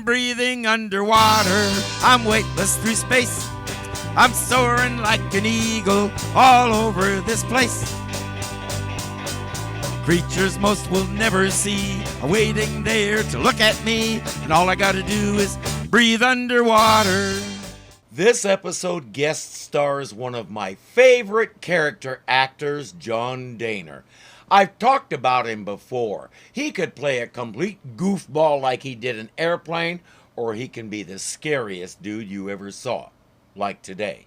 I'm breathing underwater. I'm weightless through space. I'm soaring like an eagle all over this place. Creatures most will never see are waiting there to look at me, and all I gotta do is breathe underwater. This episode guest stars one of my favorite character actors, John Dehner. I've talked about him before. He could play a complete goofball like he did in Airplane, or he can be the scariest dude you ever saw, like today.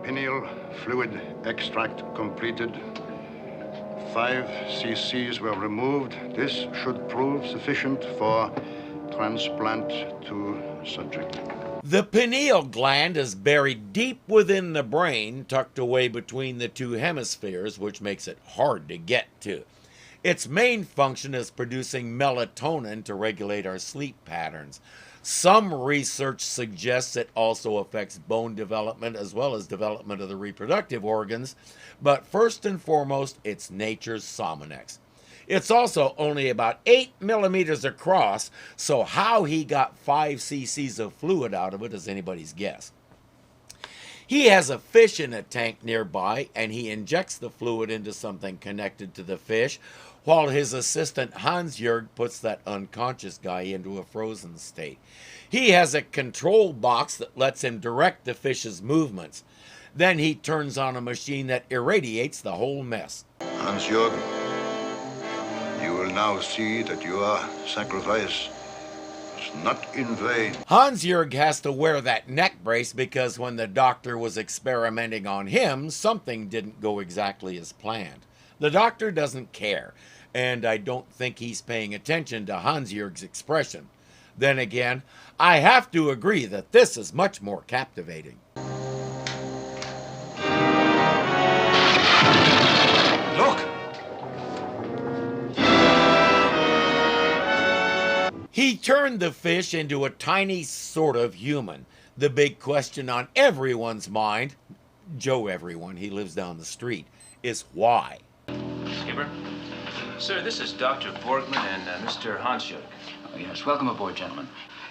Pineal fluid extract completed. 5 cc's were removed. This should prove sufficient for transplant to subject. The pineal gland is buried deep within the brain, tucked away between the two hemispheres, which makes it hard to get to. Its main function is producing melatonin to regulate our sleep patterns. Some research suggests it also affects bone development as well as development of the reproductive organs, but first and foremost, it's nature's Sominex. It's also only about 8 millimeters across, so how he got 5 cc's of fluid out of it is anybody's guess. He has a fish in a tank nearby, and he injects the fluid into something connected to the fish, while his assistant Hans-Jörg puts that unconscious guy into a frozen state. He has a control box that lets him direct the fish's movements. Then he turns on a machine that irradiates the whole mess. Hans-Jörg, you will now see that your sacrifice is not in vain. Hans-Jörg has to wear that neck brace because when the doctor was experimenting on him, something didn't go exactly as planned. The doctor doesn't care, and I don't think he's paying attention to Hans-Jörg's expression. Then again, I have to agree that this is much more captivating. Look! He turned the fish into a tiny sort of human. The big question on everyone's mind, Joe everyone, he lives down the street, is why? Skipper? Sir, this is Dr. Borgman and Mr. Hans-Jörg. Oh, yes. Welcome aboard, gentlemen.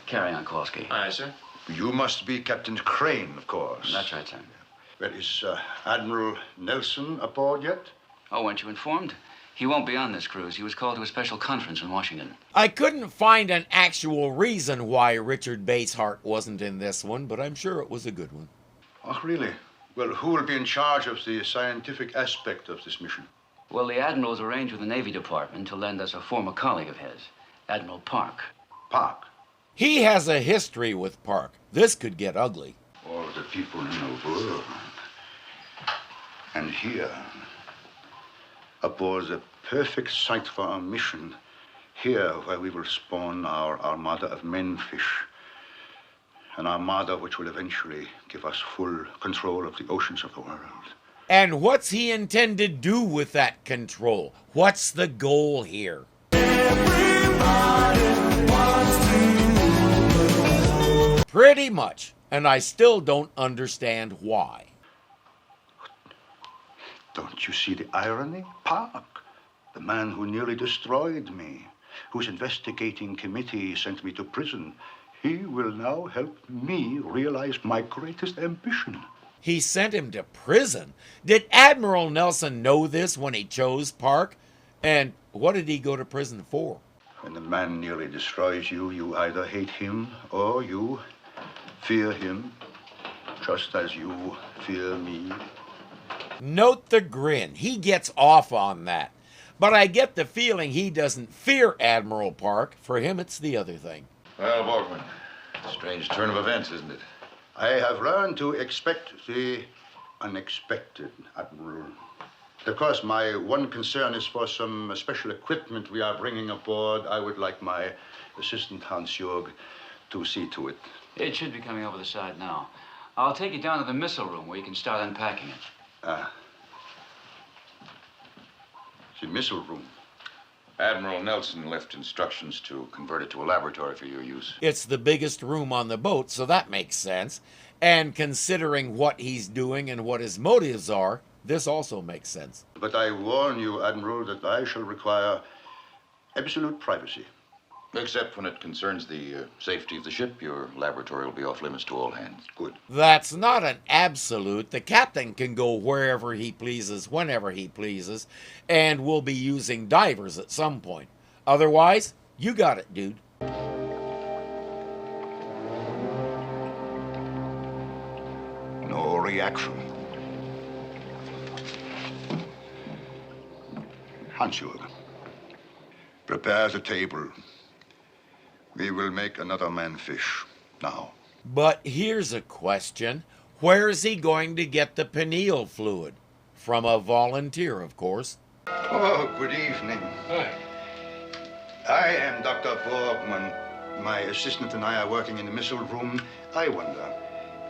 Carry on, Kowalski. Aye, sir. You must be Captain Crane, of course. That's right, sir. Well, is Admiral Nelson aboard yet? Oh, weren't you informed? He won't be on this cruise. He was called to a special conference in Washington. I couldn't find an actual reason why Richard Basehart wasn't in this one, but I'm sure it was a good one. Oh, really? Well, who will be in charge of the scientific aspect of this mission? Well, the Admiral's arranged with the Navy Department to lend us a former colleague of his, Admiral Park. Park. He has a history with Park. This could get ugly. All the people in the world. And here, aboard the perfect site for our mission, here where we will spawn our armada of Menfish, an armada which will eventually give us full control of the oceans of the world. And what's he intend to do with that control? What's the goal here? Pretty much, and I still don't understand why. Don't you see the irony? Park, the man who nearly destroyed me, whose investigating committee sent me to prison, he will now help me realize my greatest ambition. He sent him to prison? Did Admiral Nelson know this when he chose Park? And what did he go to prison for? When a man nearly destroys you, you either hate him or you fear him, just as you fear me. Note the grin. He gets off on that. But I get the feeling he doesn't fear Admiral Park. For him, it's the other thing. Well, Borgman, strange turn of events, isn't it? I have learned to expect the unexpected, Admiral. Of course, my one concern is for some special equipment we are bringing aboard. I would like my assistant, Hans-Jörg, to see to it. It should be coming over the side now. I'll take you down to the missile room where you can start unpacking it. The missile room. Admiral Nelson left instructions to convert it to a laboratory for your use. It's the biggest room on the boat, so that makes sense. And considering what he's doing and what his motives are, This also makes sense. But I warn you, Admiral, that I shall require absolute privacy. Except when it concerns the safety of the ship, your laboratory will be off limits to all hands. Good. That's not an absolute. The captain can go wherever he pleases, whenever he pleases, and we'll be using divers at some point. Otherwise, you got it, dude. No reaction. Hans-Jürgen, prepare the table. We will make another manfish now. But here's a question. Where is he going to get the pineal fluid? From a volunteer, of course. Oh, good evening. Hi. I am Dr. Borgman. My assistant and I are working in the missile room. I wonder,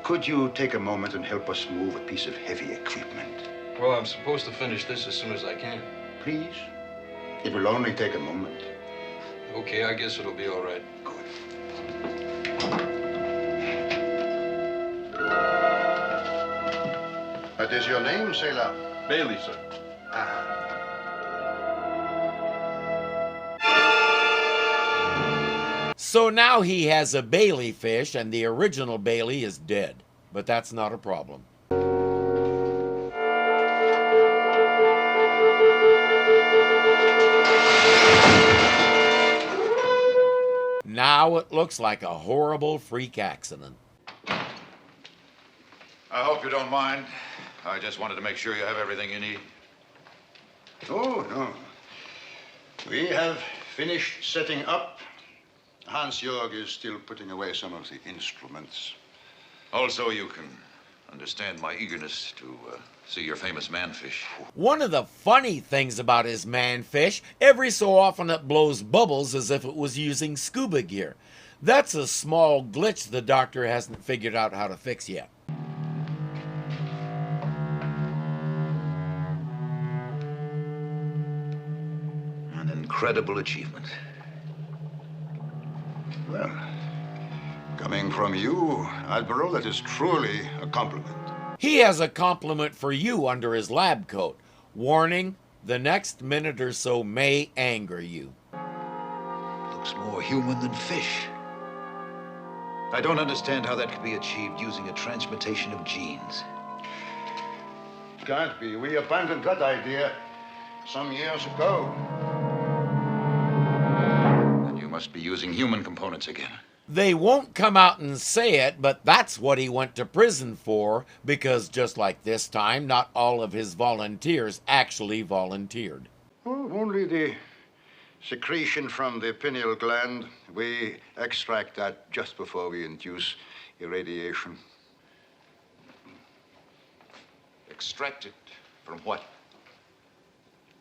could you take a moment and help us move a piece of heavy equipment? Well, I'm supposed to finish this as soon as I can. Please? It will only take a moment. Okay, I guess it'll be all right. What is your name, sailor? Bailey, sir. So now he has a Bailey fish, and the original Bailey is dead. But that's not a problem. Now it looks like a horrible freak accident. I hope you don't mind. I just wanted to make sure you have everything you need. Oh, no. We have finished setting up. Hans-Jörg is still putting away some of the instruments. Also, you can understand my eagerness to see your famous manfish. One of the funny things about his manfish, every so often it blows bubbles as if it was using scuba gear. That's a small glitch the doctor hasn't figured out how to fix yet. An incredible achievement. Well, coming from you, Admiral, that is truly a compliment. He has a compliment for you under his lab coat. Warning, the next minute or so may anger you. Looks more human than fish. I don't understand how that could be achieved using a transmutation of genes. Can't be. We abandoned that idea some years ago. Then you must be using human components again. They won't come out and say it, but that's what he went to prison for, because just like this time, not all of his volunteers actually volunteered. Oh, only the secretion from the pineal gland. We extract that just before we induce irradiation. Extracted from what?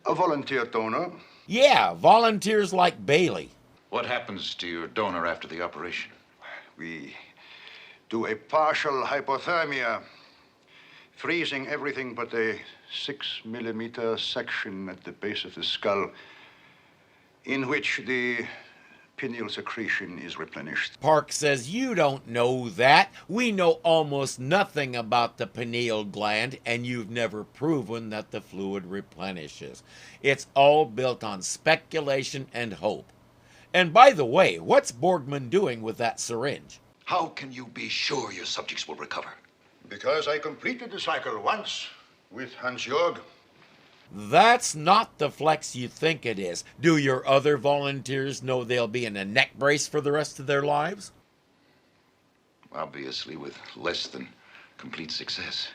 A volunteer donor. Yeah, volunteers like Bailey. What happens to your donor after the operation? We do a partial hypothermia, freezing everything but a 6-millimeter section at the base of the skull, in which the pineal secretion is replenished. Park says you don't know that. We know almost nothing about the pineal gland, and you've never proven that the fluid replenishes. It's all built on speculation and hope. And by the way, what's Borgman doing with that syringe? How can you be sure your subjects will recover? Because I completed the cycle once with Hans-Jörg. That's not the flex you think it is. Do your other volunteers know they'll be in a neck brace for the rest of their lives? Obviously, with less than complete success.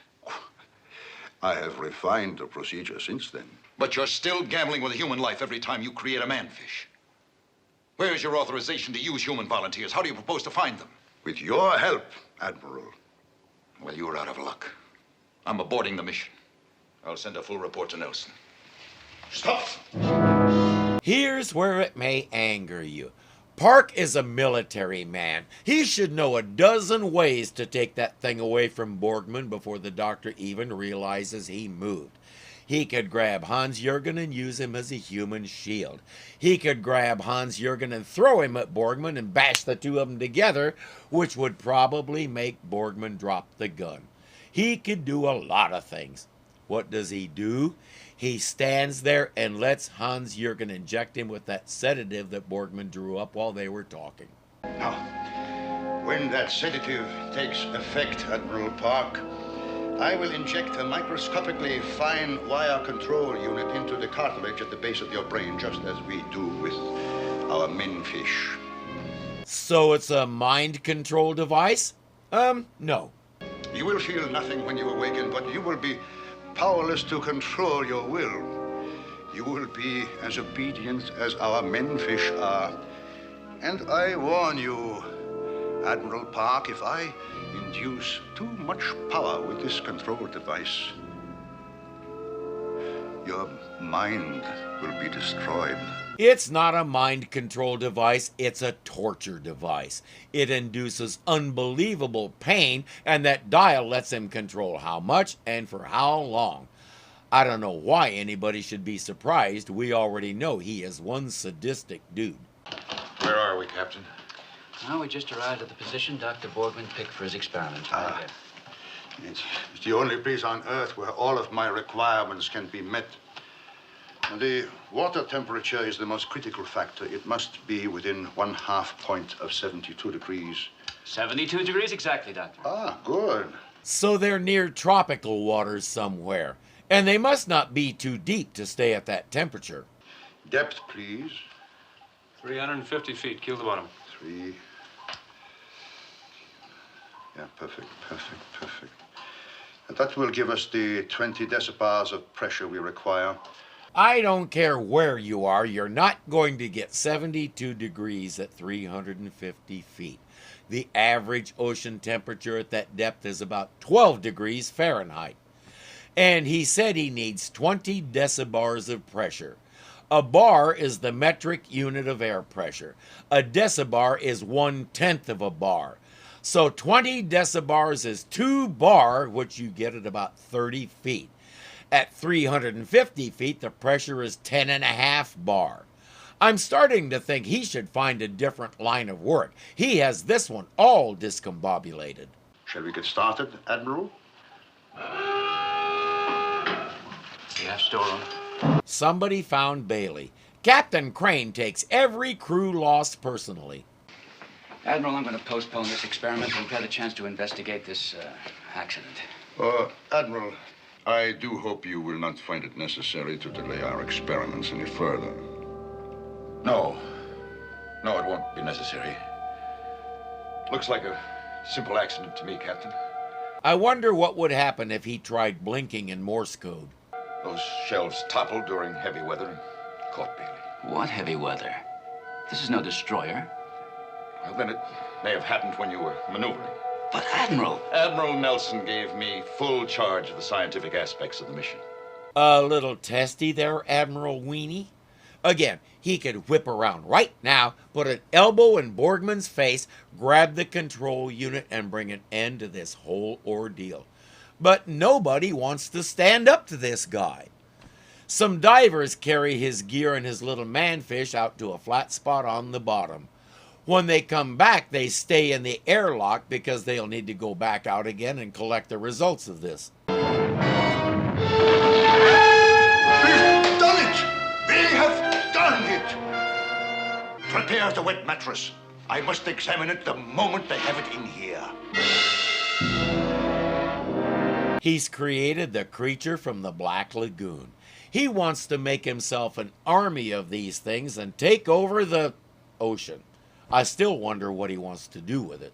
I have refined the procedure since then. But you're still gambling with a human life every time you create a manfish. Where's your authorization to use human volunteers? How do you propose to find them? With your help, Admiral. Well, you're out of luck. I'm aborting the mission. I'll send a full report to Nelson. Stop! Here's where it may anger you. Park is a military man. He should know a dozen ways to take that thing away from Borgman before the doctor even realizes he moved. He could grab Hans-Jürgen and use him as a human shield. He could grab Hans-Jürgen and throw him at Borgman and bash the two of them together, which would probably make Borgman drop the gun. He could do a lot of things. What does he do? He stands there and lets Hans-Jürgen inject him with that sedative that Borgman drew up while they were talking. Now, when that sedative takes effect, Admiral Park, I will inject a microscopically fine wire control unit into the cartilage at the base of your brain, just as we do with our Menfish. So it's a mind control device? No. You will feel nothing when you awaken, but you will be powerless to control your will. You will be as obedient as our Menfish are. And I warn you, Admiral Park, if I induce too much power with this control device, your mind will be destroyed. It's not a mind control device, it's a torture device. It induces unbelievable pain, and that dial lets him control how much and for how long. I don't know why anybody should be surprised. We already know he is one sadistic dude. Where are we, Captain? Well, we just arrived at the position Dr. Borgman picked for his experiment. Right here. It's the only place on Earth where all of my requirements can be met. The water temperature is the most critical factor. It must be within 1/2 point of 72 degrees. 72 degrees exactly, Doctor. Ah, good. So they're near tropical waters somewhere, and they must not be too deep to stay at that temperature. Depth, please. 350 feet, keel to bottom. 3. Yeah, perfect. That will give us the 20 decibars of pressure we require. I don't care where you are, you're not going to get 72 degrees at 350 feet. The average ocean temperature at that depth is about 12 degrees Fahrenheit. And he said he needs 20 decibars of pressure. A bar is the metric unit of air pressure. A decibar is 1/10 of a bar. So 20 decibars is 2 bar, which you get at about 30 feet. At 350 feet, the pressure is 10.5 bar. I'm starting to think he should find a different line of work. He has this one all discombobulated. Shall we get started, Admiral? Yeah, storeroom. Somebody found Bailey. Captain Crane takes every crew loss personally. Admiral, I'm going to postpone this experiment until we've had a chance to investigate this accident. Admiral, I do hope you will not find it necessary to delay our experiments any further. No, it won't be necessary. Looks like a simple accident to me, Captain. I wonder what would happen if he tried blinking in Morse code. Those shelves toppled during heavy weather and caught Bailey. What heavy weather? This is no destroyer. Well, then it may have happened when you were maneuvering. But Admiral! Admiral Nelson gave me full charge of the scientific aspects of the mission. A little testy there, Admiral Weenie. Again, he could whip around right now, put an elbow in Borgman's face, grab the control unit, and bring an end to this whole ordeal. But nobody wants to stand up to this guy. Some divers carry his gear and his little manfish out to a flat spot on the bottom. When they come back, they stay in the airlock because they'll need to go back out again and collect the results of this. We've done it! We have done it! Prepare the wet mattress. I must examine it the moment they have it in here. He's created the creature from the Black Lagoon. He wants to make himself an army of these things and take over the ocean. I still wonder what he wants to do with it.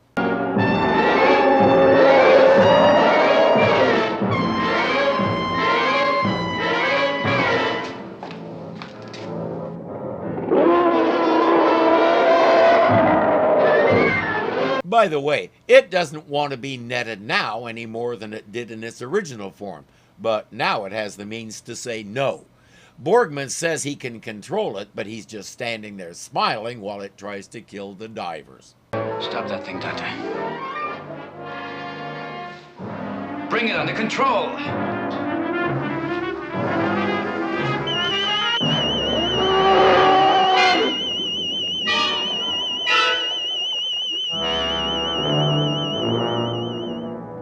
By the way, it doesn't want to be netted now any more than it did in its original form, but now it has the means to say no. Borgman says he can control it, but he's just standing there smiling while it tries to kill the divers. Stop that thing, Doctor. Bring it under control.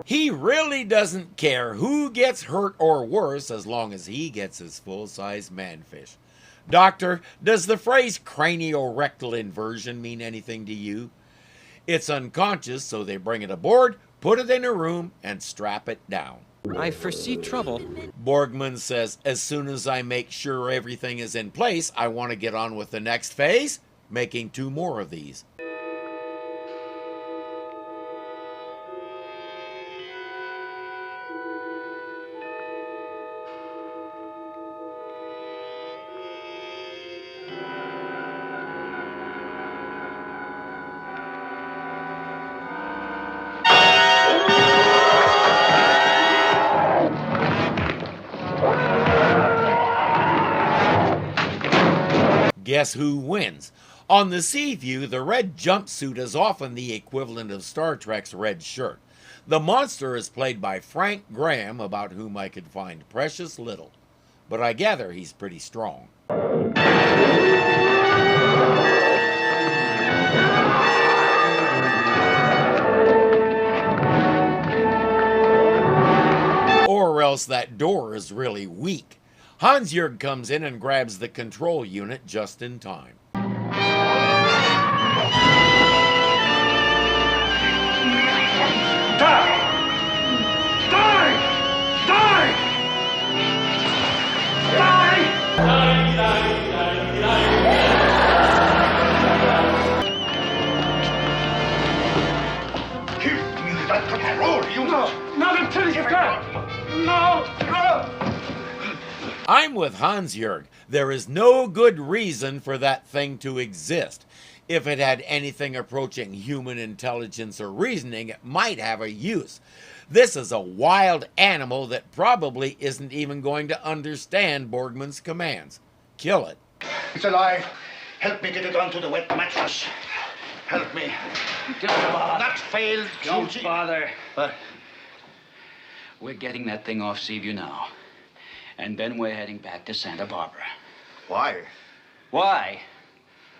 He really does doesn't care who gets hurt or worse as long as he gets his full-size manfish. Doctor, does the phrase craniorectal inversion mean anything to you? It's unconscious, so they bring it aboard, put it in a room, and strap it down. I foresee trouble. Borgman says, as soon as I make sure everything is in place, I want to get on with the next phase, making 2 more of these. Guess who wins? On the Seaview, the red jumpsuit is often the equivalent of Star Trek's red shirt. The monster is played by Frank Graham, about whom I could find precious little. But I gather he's pretty strong. Or else that door is really weak. Hans-Jörg comes in and grabs the control unit just in time. Die! Die! Die! Give me that control unit! Not until you die! No! No! I'm with Hans-Jörg. There is no good reason for that thing to exist. If it had anything approaching human intelligence or reasoning, it might have a use. This is a wild animal that probably isn't even going to understand Borgman's commands. Kill it. It's alive. Help me get it onto the wet mattress. Help me. That failed. Don't bother. But We're getting that thing off Seaview now. And then we're heading back to Santa Barbara. why? Why?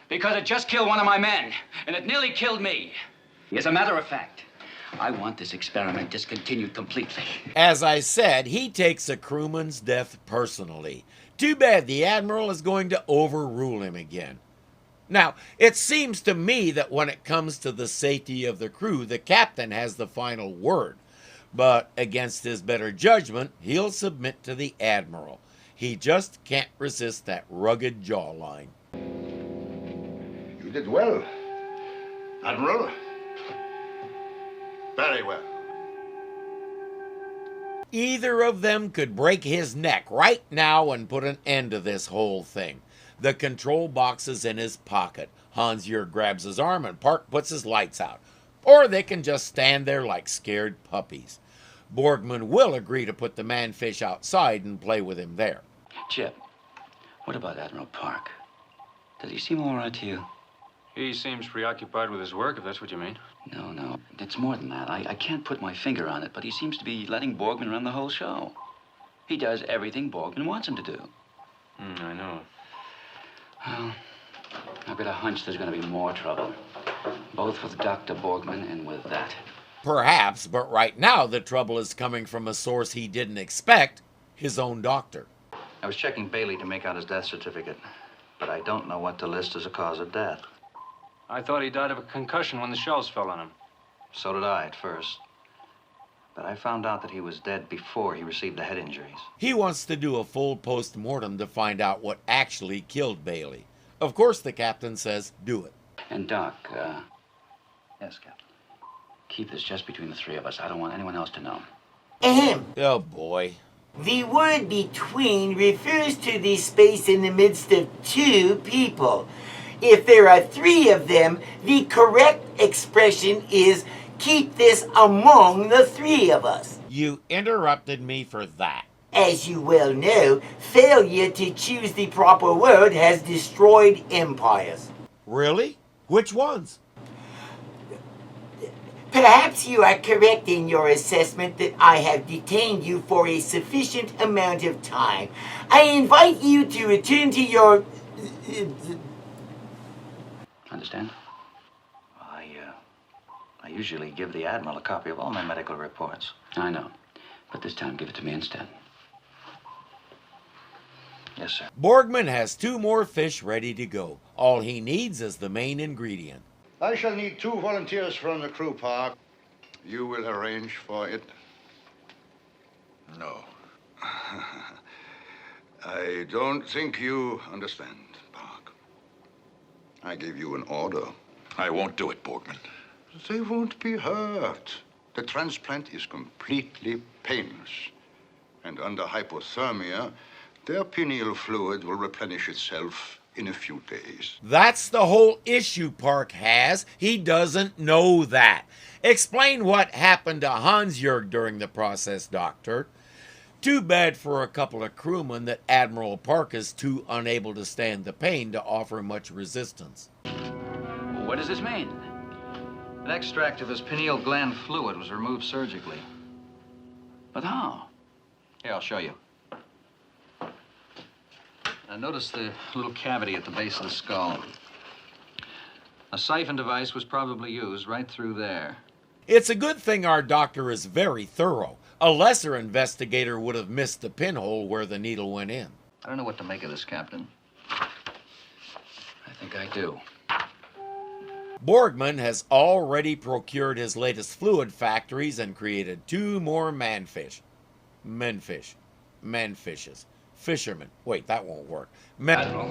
Because it just killed one of my men, and it nearly killed me. As a matter of fact, I want this experiment discontinued completely. As I said, he takes a crewman's death personally. Too bad the admiral is going to overrule him again. Now, it seems to me that when it comes to the safety of the crew, the captain has the final word. But against his better judgment, he'll submit to the admiral. He just can't resist that rugged jawline. You did well, Admiral. Very well. Either of them could break his neck right now and put an end to this whole thing. The control box is in his pocket. Hans-Jörg grabs his arm and Park puts his lights out. Or they can just stand there like scared puppies. Borgman will agree to put the manfish outside and play with him there. Chip, what about Admiral Park? Does he seem all right to you? He seems preoccupied with his work, if that's what you mean. No, it's more than that. I can't put my finger on it, but he seems to be letting Borgman run the whole show. He does everything Borgman wants him to do. I know. Well, I've got a hunch there's going to be more trouble. Both with Dr. Borgman and with that. Perhaps, but right now the trouble is coming from a source he didn't expect, his own doctor. I was checking Bailey to make out his death certificate, but I don't know what to list as a cause of death. I thought he died of a concussion when the shells fell on him. So did I at first. But I found out that he was dead before he received the head injuries. He wants to do a full post-mortem to find out what actually killed Bailey. Of course, the captain says, do it. And Doc, yes, Captain. Keep this just between the three of us. I don't want anyone else to know. Ahem. Oh, boy. The word between refers to the space in the midst of two people. If there are three of them, the correct expression is keep this among the three of us. You interrupted me for that. As you well know, failure to choose the proper word has destroyed empires. Really? Which ones? Perhaps you are correct in your assessment that I have detained you for a sufficient amount of time. I invite you to return to your... Understand? I usually give the Admiral a copy of all my medical reports. I know. But this time, give it to me instead. Yes, sir. Borgman has 2 more fish ready to go. All he needs is the main ingredient. I shall need 2 volunteers from the crew, Park. You will arrange for it? No. I don't think you understand, Park. I gave you an order. I won't do it, Borgman. They won't be hurt. The transplant is completely painless. And under hypothermia, their pineal fluid will replenish itself in a few days. That's the whole issue Park has. He doesn't know that. Explain what happened to Hans-Jörg during the process, Doctor. Too bad for a couple of crewmen that Admiral Park is too unable to stand the pain to offer much resistance. Well, what does this mean? An extract of his pineal gland fluid was removed surgically. But how? Here, I'll show you. Now, notice the little cavity at the base of the skull. A siphon device was probably used right through there. It's a good thing our doctor is very thorough. A lesser investigator would have missed the pinhole where the needle went in. I don't know what to make of this, Captain. I think I do. Borgman has already procured his latest fluid factories and created 2 more manfish. Menfish. Manfishes. Fishermen. Wait, that won't work. Admiral.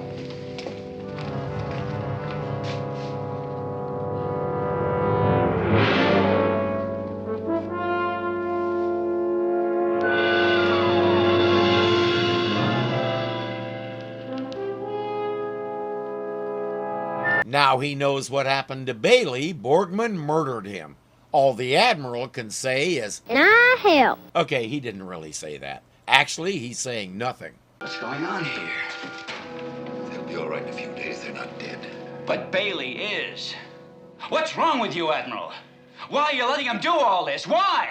Now he knows what happened to Bailey. Borgman murdered him. All the Admiral can say is, "And I help." Okay, he didn't really say that. Actually, he's saying nothing. What's going on here? They'll be all right in a few days. They're not dead. But Bailey is. What's wrong with you, Admiral? Why are you letting him do all this? Why?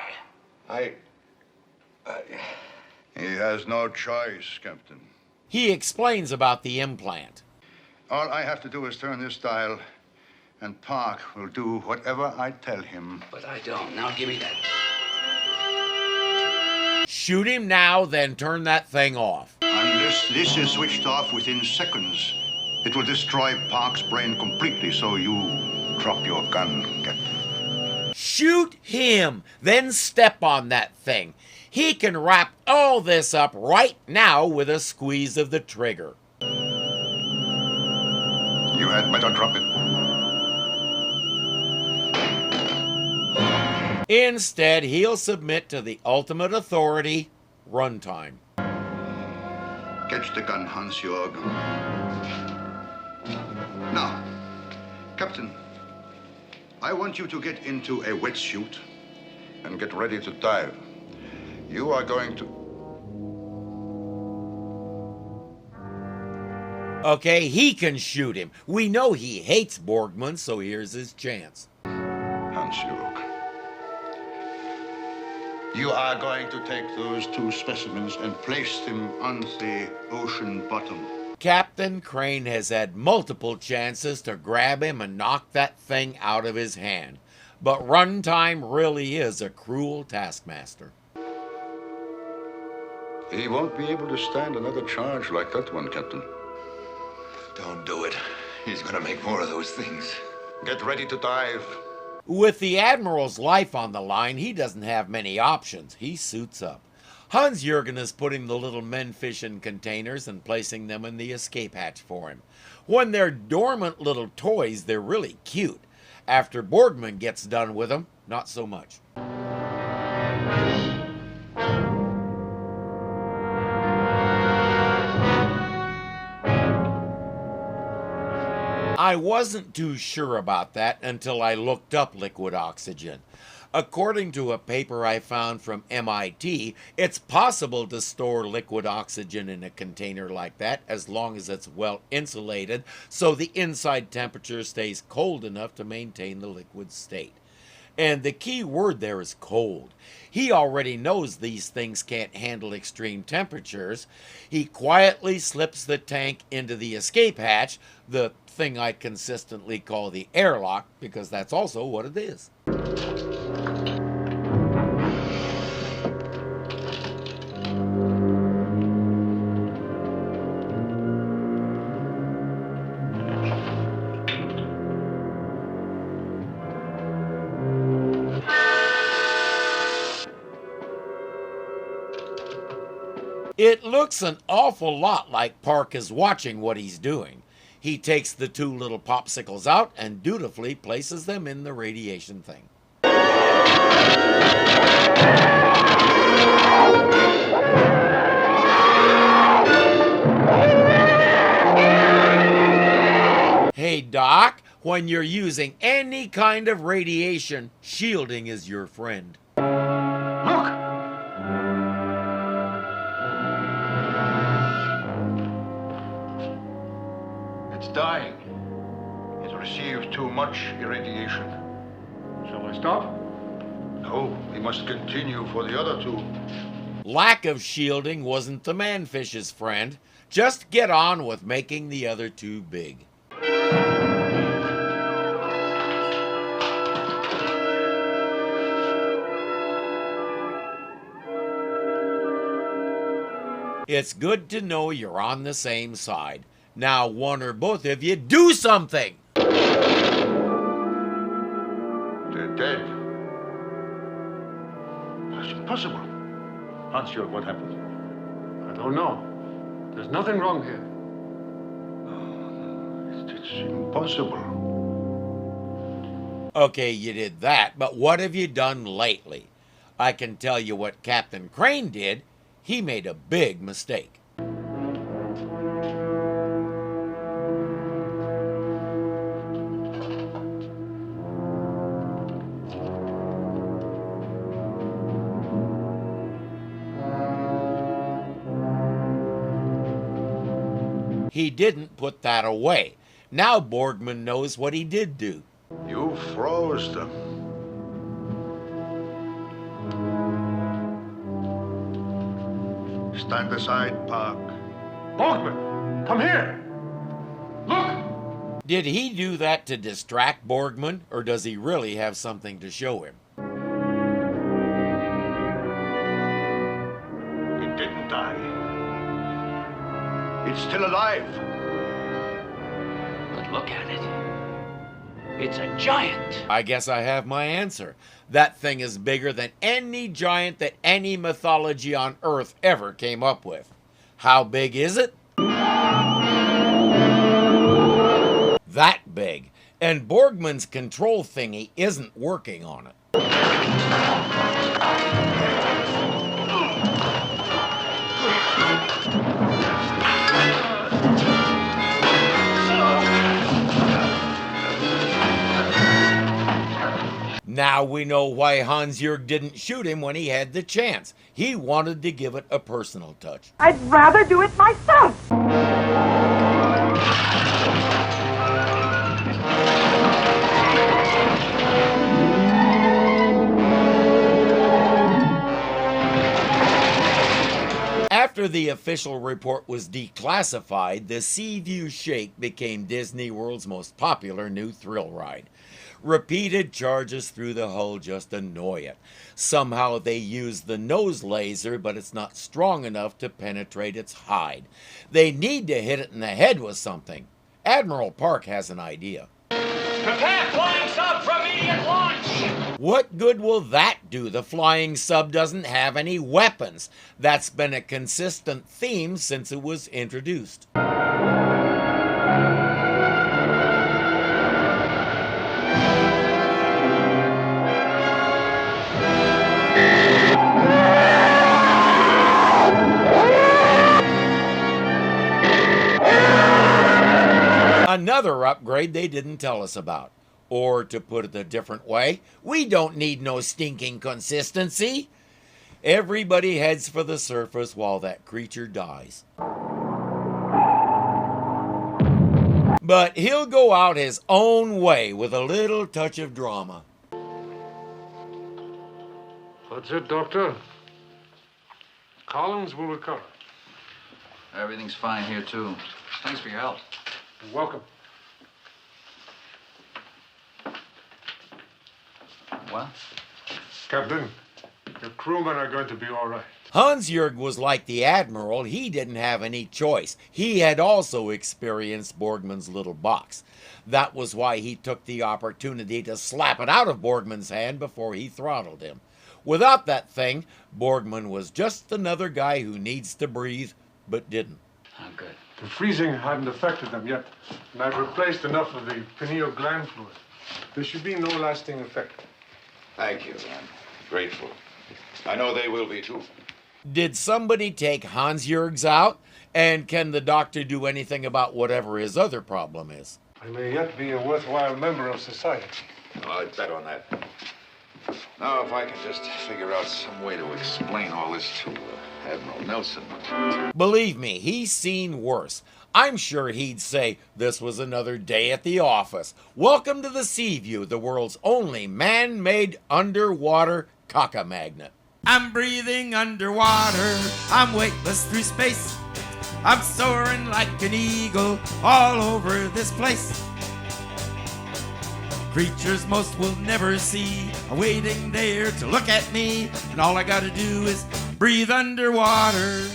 He has no choice, Captain. He explains about the implant. All I have to do is turn this dial, and Park will do whatever I tell him. But I don't. Now give me that. Shoot him now, then turn that thing off. Unless this is switched off within seconds, it will destroy Park's brain completely, so you drop your gun, Captain. Shoot him, then step on that thing. He can wrap all this up right now with a squeeze of the trigger. You had better drop it. Instead, he'll submit to the ultimate authority, runtime. Catch the gun, Hans-Jörg. Now, Captain, I want you to get into a wetsuit and get ready to dive. You are going to... Okay, he can shoot him. We know he hates Borgman, so here's his chance. Hans-Jörg, you are going to take those 2 specimens and place them on the ocean bottom. Captain Crane has had multiple chances to grab him and knock that thing out of his hand. But runtime really is a cruel taskmaster. He won't be able to stand another charge like that one, Captain. Don't do it. He's gonna make more of those things. Get ready to dive. With the Admiral's life on the line, he doesn't have many options. He suits up. Hans-Jörg is putting the little menfish in containers and placing them in the escape hatch for him. When they're dormant little toys, they're really cute. After Borgman gets done with them, not so much. I wasn't too sure about that until I looked up liquid oxygen. According to a paper I found from MIT, it's possible to store liquid oxygen in a container like that as long as it's well insulated so the inside temperature stays cold enough to maintain the liquid state. And the key word there is cold. He already knows these things can't handle extreme temperatures. He quietly slips the tank into the escape hatch, the thing I consistently call the airlock, because that's also what it is. It looks an awful lot like Park is watching what he's doing. He takes the two little popsicles out and dutifully places them in the radiation thing. Hey, Doc, when you're using any kind of radiation, shielding is your friend. Look! It's dying. It received too much irradiation. Shall I stop? No, we must continue for the other two. Lack of shielding wasn't the manfish's friend. Just get on with making the other two big. It's good to know you're on the same side. Now one or both of you do something! They're dead. That's impossible. Hans-Jörg, what happened? I don't know. There's nothing wrong here. It's impossible. Okay, you did that, but what have you done lately? I can tell you what Captain Crane did. He made a big mistake. He didn't put that away. Now Borgman knows what he did do. You froze them. Stand aside, Park. Borgman, come here! Look! Did he do that to distract Borgman, or does he really have something to show him? It didn't die. It's still alive. But look at it. It's a giant. I guess I have my answer. That thing is bigger than any giant that any mythology on Earth ever came up with. How big is it? That big. And Borgman's control thingy isn't working on it. Now we know why Hans-Jörg didn't shoot him when he had the chance. He wanted to give it a personal touch. I'd rather do it myself. After the official report was declassified, the Seaview Shake became Disney World's most popular new thrill ride. Repeated charges through the hull just annoy it. Somehow they use the nose laser, but it's not strong enough to penetrate its hide. They need to hit it in the head with something. Admiral Park has an idea. Prepare flying sub for immediate launch! What good will that do? The flying sub doesn't have any weapons. That's been a consistent theme since it was introduced. Another upgrade they didn't tell us about. Or, to put it a different way, we don't need no stinking consistency. Everybody heads for the surface while that creature dies. But he'll go out his own way with a little touch of drama. That's it, Doctor. Collins will recover. Everything's fine here, too. Thanks for your help. You're welcome. What? Captain, your crewmen are going to be all right. Hans-Jörg was like the Admiral. He didn't have any choice. He had also experienced Borgman's little box. That was why he took the opportunity to slap it out of Borgman's hand before he throttled him. Without that thing, Borgman was just another guy who needs to breathe, but didn't. Oh, good. The freezing hadn't affected them yet, and I've replaced enough of the pineal gland fluid. There should be no lasting effect. Thank you. I'm grateful. I know they will be, too. Did somebody take Hans-Jürg's out? And can the doctor do anything about whatever his other problem is? I may yet be a worthwhile member of society. Well, I'd bet on that. Now, if I can just figure out some way to explain all this to Admiral Nelson. Believe me, he's seen worse. I'm sure he'd say this was another day at the office. Welcome to the Seaview, the world's only man-made underwater caca magnet. I'm breathing underwater. I'm weightless through space. I'm soaring like an eagle all over this place. Creatures most will never see are waiting there to look at me, and all I gotta do is breathe underwater.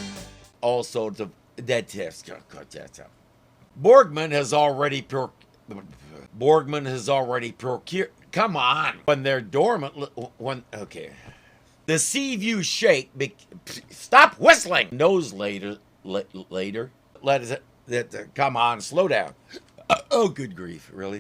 All sorts of dead tests. Borgman has already procured. Come on, when they're dormant. Okay. The Seaview shake. Stop whistling. Knows later. Come on, slow down. Oh, good grief, really?